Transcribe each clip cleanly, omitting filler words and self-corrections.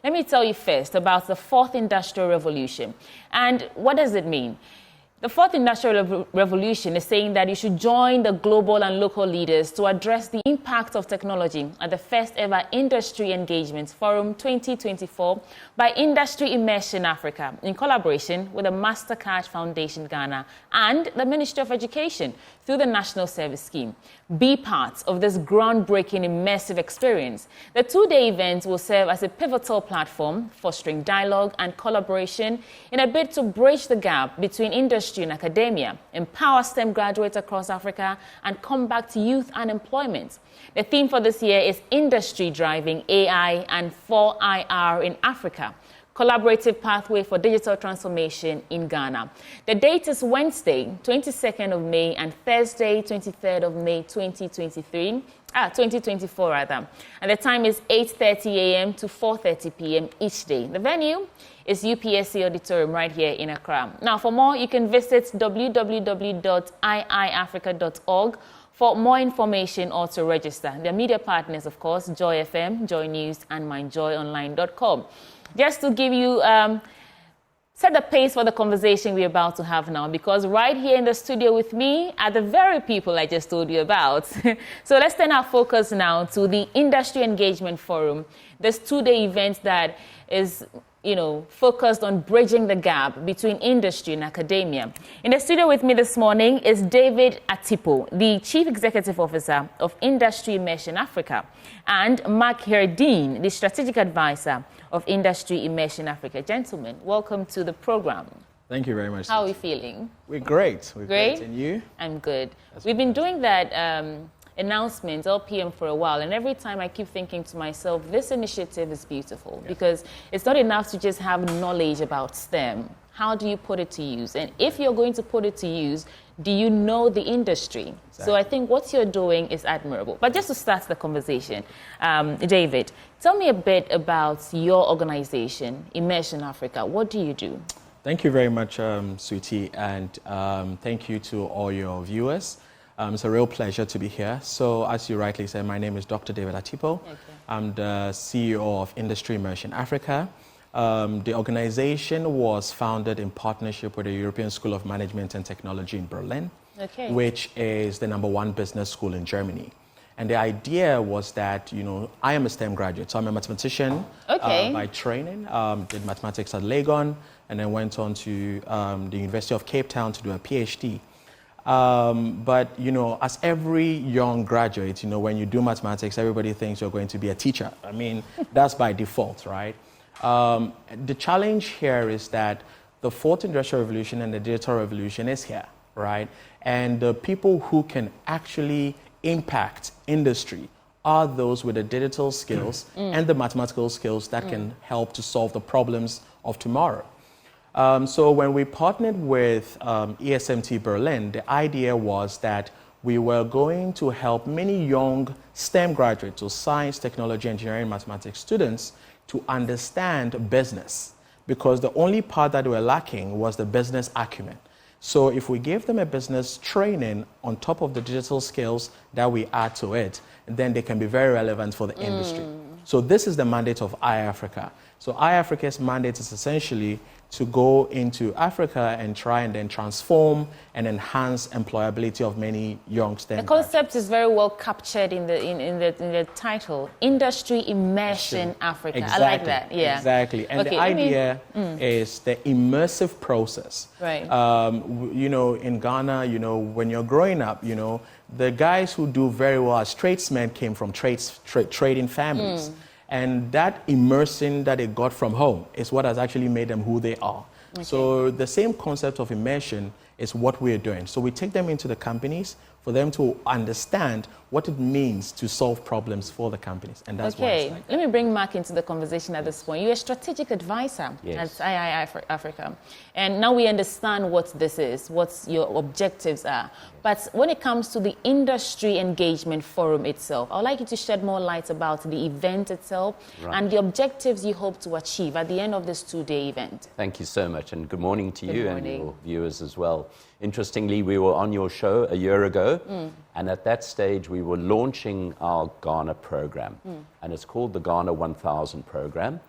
let me tell you first about the fourth industrial revolution. And what does it mean? The fourth industrial revolution is saying that you should join the global and local leaders to address the impact of technology at the first ever Industry Engagement Forum 2024 by Industry Immersion Africa in collaboration with the MasterCard Foundation Ghana and the Ministry of Education through the National Service Scheme. Be part of this groundbreaking immersive experience. The two-day event will serve as a pivotal platform, fostering dialogue and collaboration in a bid to bridge the gap between industry and academia, empower STEM graduates across Africa, and combat youth unemployment. The theme for this year is Industry Driving AI and 4IR in Africa. Collaborative pathway for digital transformation in Ghana. The date is Wednesday, 22nd of May and Thursday, 23rd of May, 2024 rather. And the time is 8:30 a.m. to 4:30 p.m. each day. The venue is UPSC Auditorium right here in Accra. Now, for more, you can visit www.iiafrica.org for more information or to register. Their media partners, of course, Joy FM, Joy News, and myjoyonline.com. Just to give you, set the pace for the conversation we're about to have now, because right here in the studio with me are the very people I just told you about. So let's turn our focus now to the Industry Engagement Forum, this two-day event that is focused on bridging the gap between industry and academia. In the studio with me this morning is David Atipo, the Chief Executive Officer of Industry Immersion Africa, and Mark Herdeen, the Strategic Advisor of Industry Immersion Africa. Gentlemen, welcome to the program. Thank you very much. How are we feeling? We're great. We're great. And you? I'm good. We've been doing that announcement, LPM, for a while, and every time I keep thinking to myself, this initiative is beautiful because it's not enough to just have knowledge about STEM. How do you put it to use? And if you're going to put it to use, do you know the industry? Exactly. So I think what you're doing is admirable. But just to start the conversation, David, tell me a bit about your organization, Immersion Africa. What do you do? Thank you very much, Sweetie, and thank you to all your viewers. It's a real pleasure to be here. So, as you rightly said, my name is Dr. David Atipo. Okay. I'm the CEO of Industry Immersion Africa. The organization was founded in partnership with the European School of Management and Technology in Berlin, which is the #1 business school in Germany. And the idea was that, I am a STEM graduate, so I'm a mathematician by training, did mathematics at Legon, and then went on to the University of Cape Town to do a PhD. But, as every young graduate, when you do mathematics, everybody thinks you're going to be a teacher. I mean, that's by default, right? The challenge here is that the fourth industrial revolution and the digital revolution is here, right? And the people who can actually impact industry are those with the digital skills and the mathematical skills that can help to solve the problems of tomorrow. So when we partnered with ESMT Berlin, the idea was that we were going to help many young STEM graduates, so science, technology, engineering, mathematics students, to understand business, because the only part that we were lacking was the business acumen. So if we give them a business training on top of the digital skills that we add to it, then they can be very relevant for the industry. So this is the mandate of iAfrica. So iAfrica's mandate is essentially to go into Africa and try and then transform and enhance employability of many young STEM. The concept is very well captured in the title, Industry Immersion Africa. Exactly. I like that. Yeah. Exactly. And the idea is the immersive process. Right. In Ghana, when you're growing up, the guys who do very well as tradesmen came from trading families. And that immersion that they got from home is what has actually made them who they are. Okay. So the same concept of immersion is what we're doing. So we take them into the companies for them to understand what it means to solve problems for the companies. And that's why it's like that. Let me bring Mark into the conversation at this point. You're a strategic advisor at iAfrica. And now we understand what this is, what your objectives are. But when it comes to the Industry Engagement Forum itself, I would like you to shed more light about the event itself and the objectives you hope to achieve at the end of this two-day event. Thank you so much, and good morning to you and your viewers as well. Interestingly, we were on your show a year ago, and at that stage we were launching our Ghana program, and it's called the Ghana 1000 program.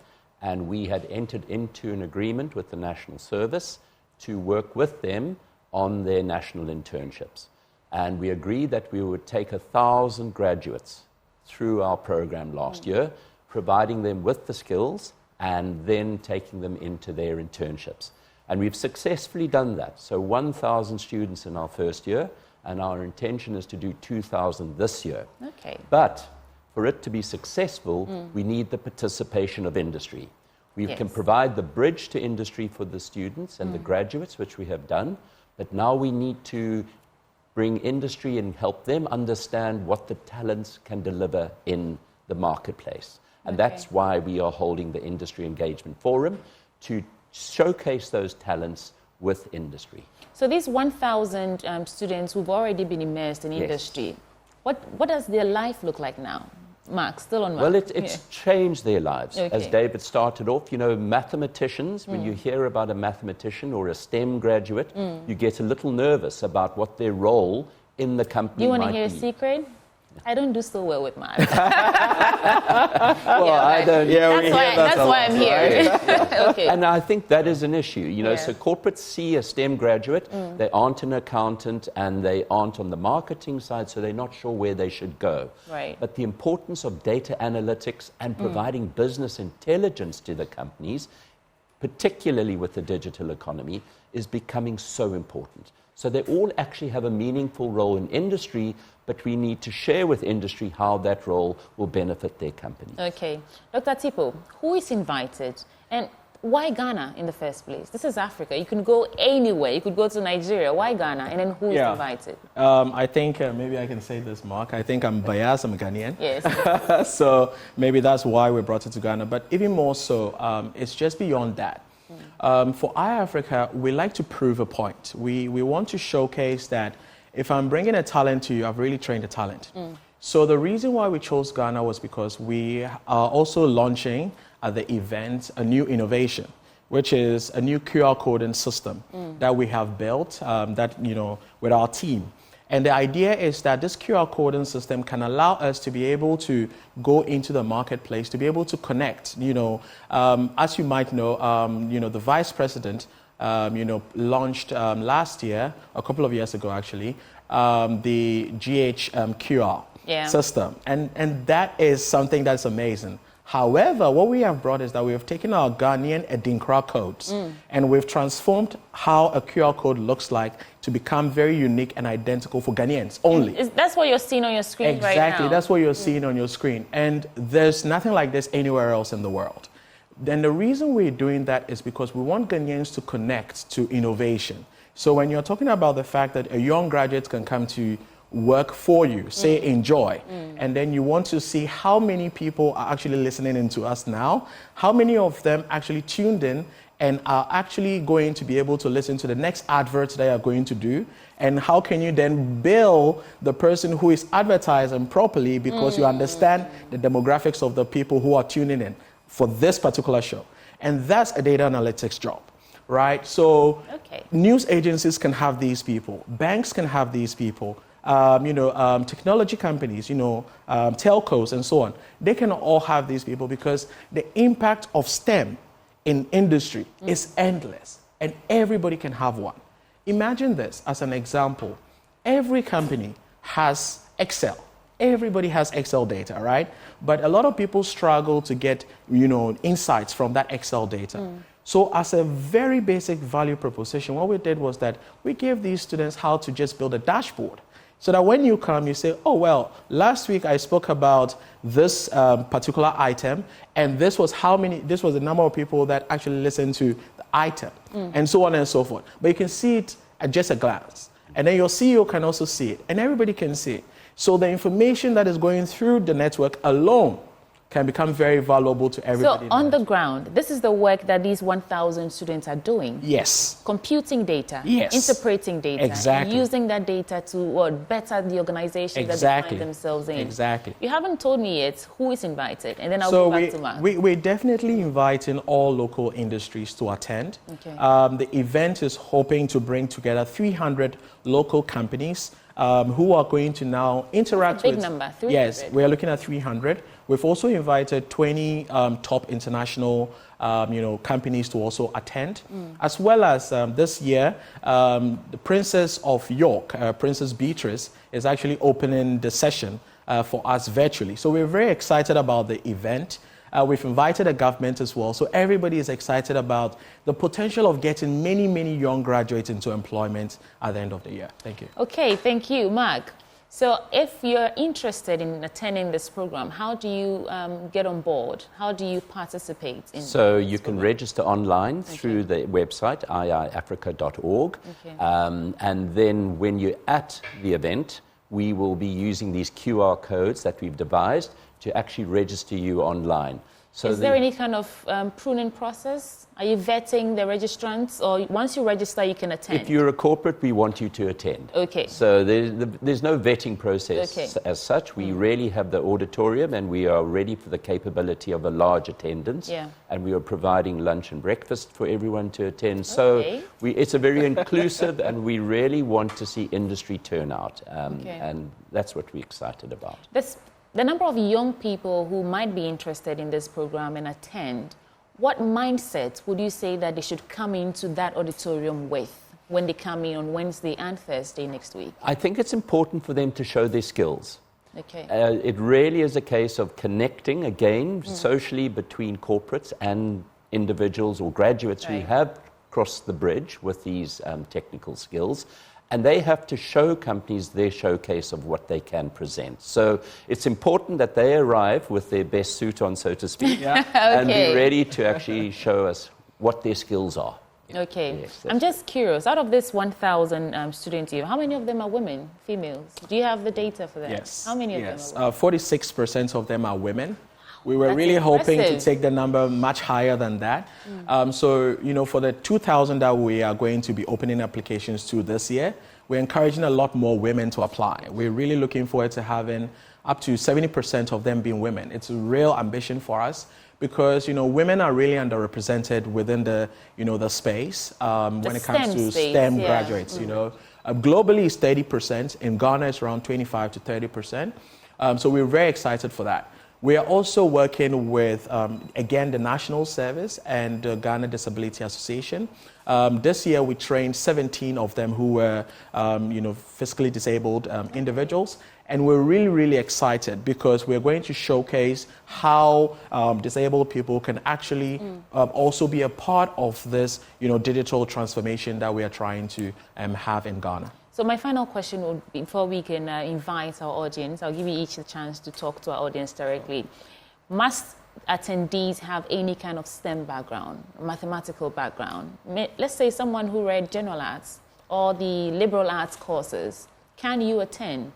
and we had entered into an agreement with the National Service to work with them on their national internships. And we agreed that we would take 1,000 graduates through our program last year, providing them with the skills and then taking them into their internships. And we've successfully done that. So 1,000 students in our first year, and our intention is to do 2,000 this year. Okay. But for it to be successful, we need the participation of industry. We can provide the bridge to industry for the students and the graduates, which we have done, but now we need to bring industry and help them understand what the talents can deliver in the marketplace. And that's why we are holding the Industry Engagement Forum, to showcase those talents with industry. So these 1,000 students who've already been immersed in industry, what does their life look like now? Mark, still on Mark. Well, it's changed their lives. As David started off, you know, mathematicians, when you hear about a mathematician or a STEM graduate, you get a little nervous about what their role in the company might be. You want to hear a secret? I don't do so well with math. I don't. That's why I'm here. Okay. And I think that is an issue. You know, so corporates see a STEM graduate, they aren't an accountant and they aren't on the marketing side, so they're not sure where they should go. Right. But the importance of data analytics and providing business intelligence to the companies, particularly with the digital economy, is becoming so important. So they all actually have a meaningful role in industry, but we need to share with industry how that role will benefit their company. Okay. Dr. Tipo, who is invited? And why Ghana in the first place? This is Africa. You can go anywhere. You could go to Nigeria. Why Ghana? And then who is invited? I think maybe I can say this, Mark. I think I'm biased. I'm Ghanaian. Yes. So maybe that's why we brought it to Ghana. But even more so, it's just beyond that. For iAfrica, we like to prove a point. We want to showcase that if I'm bringing a talent to you, I've really trained a talent. So the reason why we chose Ghana was because we are also launching at the event a new innovation, which is a new QR coding system that we have built with our team. And the idea is that this QR coding system can allow us to be able to go into the marketplace, to be able to connect. As you might know, the vice president, launched last year, a couple of years ago actually, the QR system. And that is something that's amazing. However, what we have brought is that we have taken our Ghanaian Adinkra codes and we've transformed how a QR code looks like to become very unique and identical for Ghanaians only. That's what you're seeing on your screen right now. Exactly, that's what you're seeing on your screen. And there's nothing like this anywhere else in the world. Then the reason we're doing that is because we want Ghanaians to connect to innovation. So when you're talking about the fact that a young graduate can come to work for you, say enjoy, and then you want to see how many people are actually listening in to us now, how many of them actually tuned in and are actually going to be able to listen to the next advert they are going to do, and how can you then bill the person who is advertising properly because you understand the demographics of the people who are tuning in for this particular show. And that's a data analytics job, right? So news agencies can have these people, banks can have these people, technology companies, telcos and so on. They can all have these people because the impact of STEM in industry is endless and everybody can have one. Imagine this as an example. Every company has Excel. Everybody has Excel data, right? But a lot of people struggle to get, insights from that Excel data. So as a very basic value proposition, what we did was that we gave these students how to just build a dashboard. So that when you come, you say, oh, well, last week I spoke about this particular item, and this was the number of people that actually listened to the item, and so on and so forth. But you can see it at just a glance. And then your CEO can also see it, and everybody can see it. So the information that is going through the network alone can become very valuable to everybody. So on the ground, this is the work that these 1,000 students are doing? Yes. Computing data, interpreting data, and using that data to better the organization that they find themselves in. Exactly. You haven't told me yet who is invited, and then I'll go back to Mark. We're definitely inviting all local industries to attend. Okay. The event is hoping to bring together 300 local companies who are going to now interact with... Big number, 300. Yes, we are looking at 300. We've also invited 20 top international companies to also attend, as well as this year, the Princess of York, Princess Beatrice, is actually opening the session for us virtually. So we're very excited about the event. We've invited the government as well. So everybody is excited about the potential of getting many, many young graduates into employment at the end of the year. Thank you. Okay, thank you, Mark. So if you're interested in attending this program, how do you get on board? How do you participate in So you can register online through the website, iiafrica.org. Okay. And then when you're at the event, we will be using these QR codes that we've devised to actually register you online. So is there any kind of pruning process? Are you vetting the registrants, or once you register, you can attend? If you're a corporate, we want you to attend. Okay. So there's no vetting process as such. We really have the auditorium, and we are ready for the capability of a large attendance. Yeah. And we are providing lunch and breakfast for everyone to attend. So it's a very inclusive, and we really want to see industry turnout. And that's what we're excited about. The number of young people who might be interested in this program and attend, what mindset would you say that they should come into that auditorium with when they come in on Wednesday and Thursday next week? I think it's important for them to show their skills. Okay. It really is a case of connecting, again, socially between corporates and individuals or graduates who have crossed the bridge with these technical skills. And they have to show companies their showcase of what they can present. So it's important that they arrive with their best suit on, so to speak, and be ready to actually show us what their skills are. Okay. Yes, I'm just curious, out of this 1,000 students here, how many of them are women, females? Do you have the data for that? Yes. How many of them are women? 46% of them are women. We were That's really hoping to impressive. take the number much higher than that. So, for the 2,000 that we are going to be opening applications to this year, we're encouraging a lot more women to apply. We're really looking forward to having up to 70% of them being women. It's a real ambition for us because, women are really underrepresented within the, the space when it comes to STEM graduates, globally it's 30%. In Ghana, it's around 25 to 30%. So we're very excited for that. We are also working with, again, the National Service and the Ghana Disability Association. This year, we trained 17 of them who were, physically disabled individuals. And we're really, really excited because we're going to showcase how disabled people can actually also be a part of this, digital transformation that we are trying to have in Ghana. So my final question would be, before we can invite our audience, I'll give you each a chance to talk to our audience directly. Must attendees have any kind of STEM background, mathematical background? Let's say someone who read general arts or the liberal arts courses. Can you attend?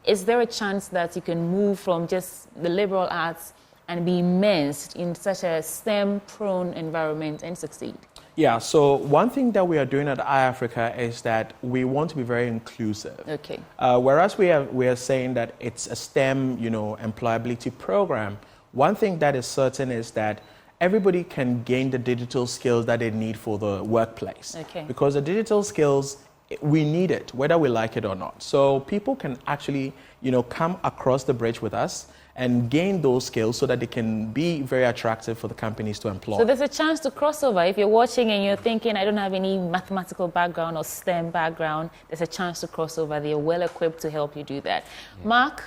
Is there a chance that you can move from just the liberal arts and be immersed in such a STEM-prone environment and succeed? Yeah, so one thing that we are doing at iAfrica is that we want to be very inclusive. Okay. Whereas we are saying that it's a STEM, employability program, one thing that is certain is that everybody can gain the digital skills that they need for the workplace. Okay. Because the digital skills, we need it, whether we like it or not. So people can actually, come across the bridge with us and gain those skills so that they can be very attractive for the companies to employ. So there's a chance to cross over. If you're watching and you're thinking, I don't have any mathematical background or STEM background, there's a chance to cross over. They're well equipped to help you do that. Yeah. Mark,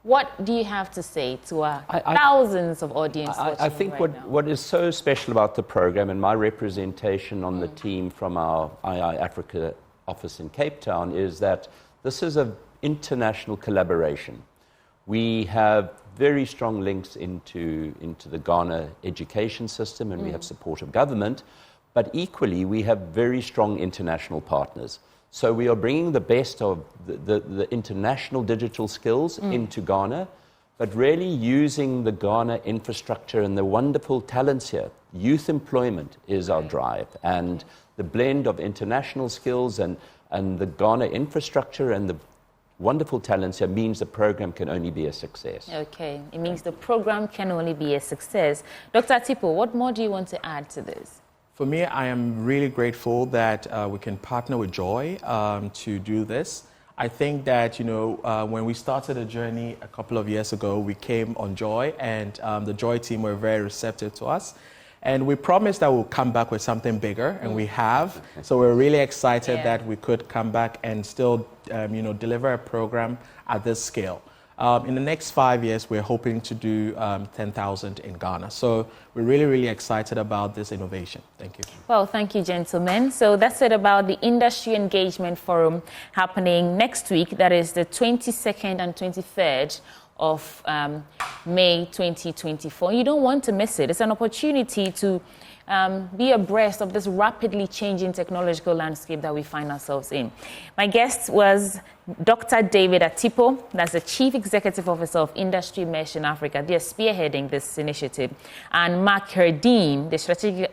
what do you have to say to our thousands of audience watching I think right now? what is so special about the program and my representation on the team from our iiAfrica office in Cape Town is that this is an international collaboration. We have very strong links into the Ghana education system, and we have support of government, but equally we have very strong international partners. So we are bringing the best of the international digital skills into Ghana, but really using the Ghana infrastructure and the wonderful talents here. Youth employment is our drive, and the blend of international skills and the Ghana infrastructure and the wonderful talents here means the program can only be a success. Okay, it means the program can only be a success. Dr. Atipo, what more do you want to add to this? For me, I am really grateful that we can partner with Joy to do this. I think that, when we started the journey a couple of years ago, we came on Joy, and the Joy team were very receptive to us. And we promised that we'll come back with something bigger, and we have. So we're really excited that we could come back and still, deliver a program at this scale. In the next 5 years, we're hoping to do 10,000 in Ghana. So we're really, really excited about this innovation. Thank you. Well, thank you, gentlemen. So that's it about the Industry Engagement Forum happening next week. That is the 22nd and 23rd of May 2024. You don't want to miss it. It's an opportunity to be abreast of this rapidly changing technological landscape that we find ourselves in. My guest was Dr. David Atipo, that's the Chief Executive Officer of Industry Immersion Africa. They're spearheading this initiative. And Mark Herdeen, the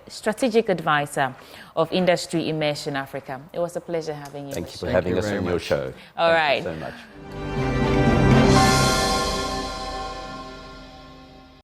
Strategic Advisor of Industry Immersion Africa. It was a pleasure having you. Thank you for having us on your show. All right. Thank you so much.